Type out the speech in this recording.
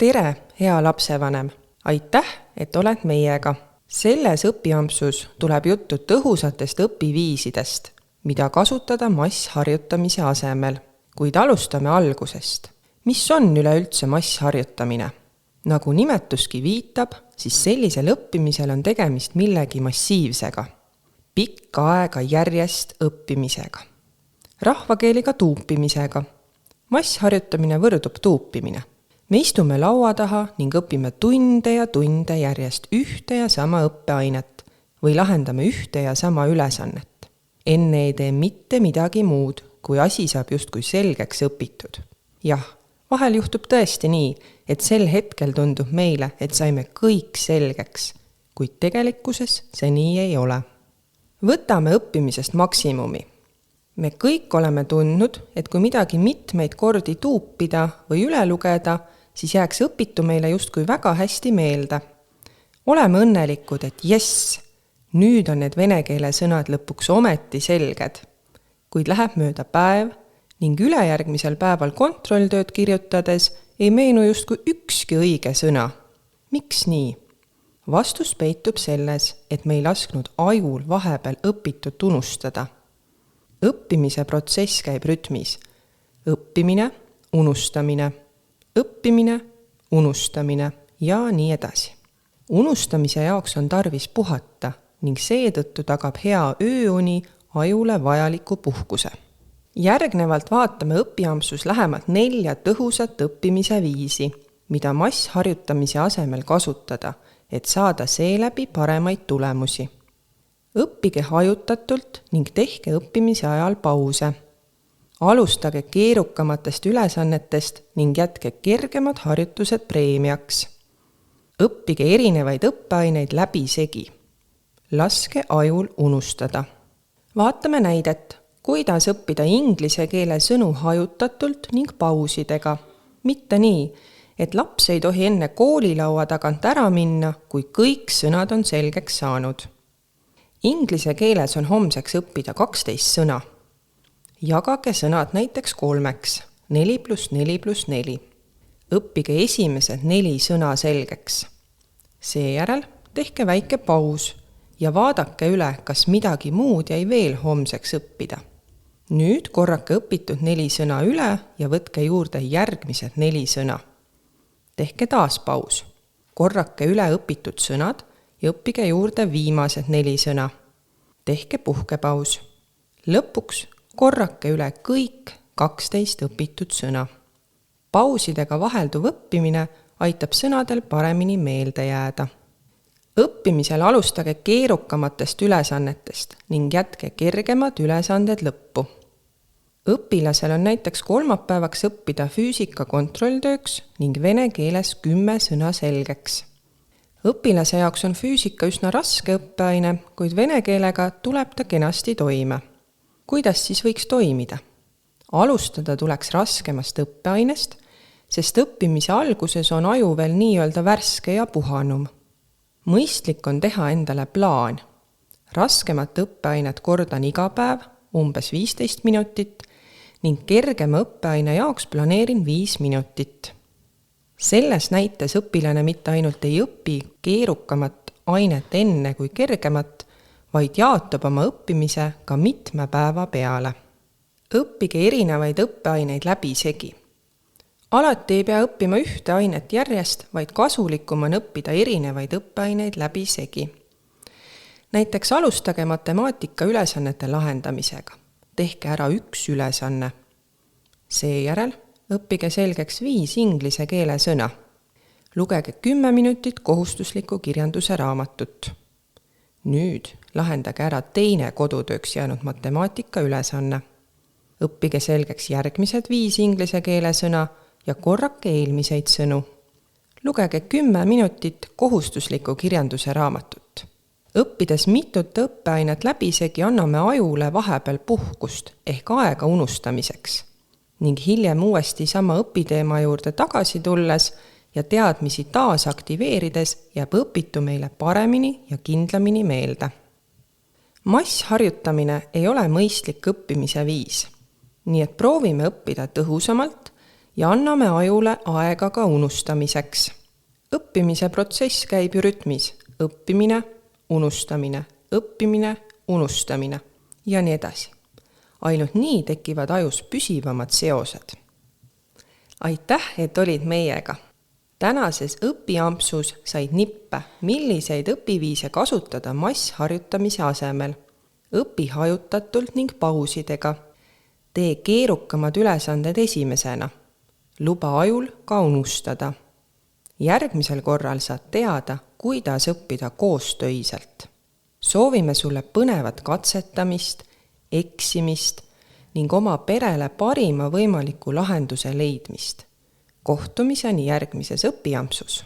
Tere, hea lapsevanem! Aitäh, et oled meiega. Selles õpiampsus tuleb juttu tõhusatest õpiviisidest, mida kasutada massharjutamise asemel. Kuid alustame algusest. Mis on üleüldse massharjutamine? Nagu nimetuski viitab, siis sellisel õppimisel on tegemist millegi massiivsega. Pikka aega järjest õppimisega. Rahvakeeliga tuupimisega. Massharjutamine võrdub tuupimine. Me istume laua taha ning õpime tunde ja tunde järjest ühte ja sama õppeainet või lahendame ühte ja sama ülesannet. Enne ei tee mitte midagi muud, kui asi saab justkui selgeks õpitud. Jah, vahel juhtub tõesti nii, et sel hetkel tundub meile, et saime kõik selgeks, kuid tegelikkuses see nii ei ole. Võtame õppimisest maksimumi. Me kõik oleme tundnud, et kui midagi mitmeid kordi tuupida või üle lugeda, siis jääks õpitu meile justkui väga hästi meelde. Oleme õnnelikud, et jess, nüüd on need vene keele sõnad lõpuks ometi selged. Kuid läheb mööda päev ning ülejärgmisel päeval kontrolltööd kirjutades ei meenu justkui ükski õige sõna. Miks nii? Vastus peitub selles, et me ei lasknud ajul vahepeal õpitut unustada. Õppimise protsess käib rütmis. Õppimine, unustamine ja nii edasi. Unustamise jaoks on tarvis puhata ning seetõttu tagab hea ööuni ajule vajaliku puhkuse. Järgnevalt vaatame õpiampsus lähemalt 4 tõhusat õppimise viisi, mida massharjutamise asemel kasutada, et saada seeläbi paremaid tulemusi. Õppige hajutatult ning tehke õppimise ajal pause. Alustage keerukamatest ülesannetest ning jätke kergemad harjutused preemiaks. Õppige erinevaid õppeaineid läbi segi. Laske ajul unustada. Vaatame näidet, kuidas õppida inglise keele sõnu hajutatult ning pausidega. Mitte nii, et laps ei tohi enne koolilaua tagant ära minna, kui kõik sõnad on selgeks saanud. Inglise keeles on homseks õppida 12 sõna. Jagage sõnad näiteks 3, 4 + 4 + 4. Õppige esimesed 4 sõna selgeks. Seejärel tehke väike paus ja vaadake üle, kas midagi muud jäi veel homseks õppida. Nüüd korrake õpitud 4 sõna üle ja võtke juurde järgmised 4 sõna. Tehke taas paus. Korrake üle õpitud sõnad ja õppige juurde viimased 4 sõna. Tehke puhkepaus. Lõpuks korrake üle kõik 12 õpitud sõna. Pausidega vahelduv õppimine aitab sõnadel paremini meelde jääda. Õppimisel alustage keerukamatest ülesannetest ning jätke kergemad ülesanded lõppu. Õpilasel on näiteks kolmapäevaks õppida füüsika kontrolltööks ning vene keeles 10 sõna selgeks. Õpilase jaoks on füüsika üsna raske õppeaine, kuid vene keelega tuleb ta kenasti toime. Kuidas siis võiks toimida? Alustada tuleks raskemast õppeainest, sest õppimise alguses on aju veel nii-öelda värske ja puhanum. Mõistlik on teha endale plaan. Raskemat õppeainet kordan iga päev, umbes 15 minutit, ning kergema õppeaine jaoks planeerin 5 minutit. Selles näites õpilane mitte ainult ei õpi keerukamat ainet enne kui kergemat, vaid jaotab oma õppimise ka mitme päeva peale. Õppige erinevaid õppeaineid läbi segi. Alati ei pea õppima ühte ainet järjest, vaid kasulikum on õppida erinevaid õppeaineid läbi segi. Näiteks alustage matemaatika ülesannete lahendamisega. Tehke ära 1 ülesanne. Seejärel õppige selgeks 5 inglise keele sõna. Lugege 10 minutit kohustusliku kirjanduse raamatut. Nüüd lahendage ära teine kodutööks jäänud matemaatika ülesanne. Õppige selgeks järgmised 5 inglise keele sõna ja korrake eelmiseid sõnu. Lugege 10 minutit kohustusliku kirjanduse raamatut. Õppides mitut õppeainet läbisegi anname ajule vahepeal puhkust ehk aega unustamiseks. Ning hiljem uuesti sama õpiteema juurde tagasi tulles ja teadmisi taas aktiveerides jääb õpitu meile paremini ja kindlamini meelde. Massharjutamine ei ole mõistlik õppimise viis, nii et proovime õppida tõhusamalt ja anname ajule aega ka unustamiseks. Õppimise protsess käib ju rütmis. Õppimine, unustamine, õppimine, unustamine ja nii edasi. Ainult nii tekivad ajus püsivamad seosed. Aitäh, et olid meiega! Tänases õpiampsus said nippe, milliseid õpiviise kasutada massharjutamise asemel. Õpi hajutatult ning pausidega. Tee keerukamad ülesanded esimesena. Luba ajul ka unustada. Järgmisel korral saad teada, kuidas õppida koostöiselt. Soovime sulle põnevat katsetamist, eksimist ning oma perele parima võimaliku lahenduse leidmist. Kohtumiseni järgmises õpiampsus.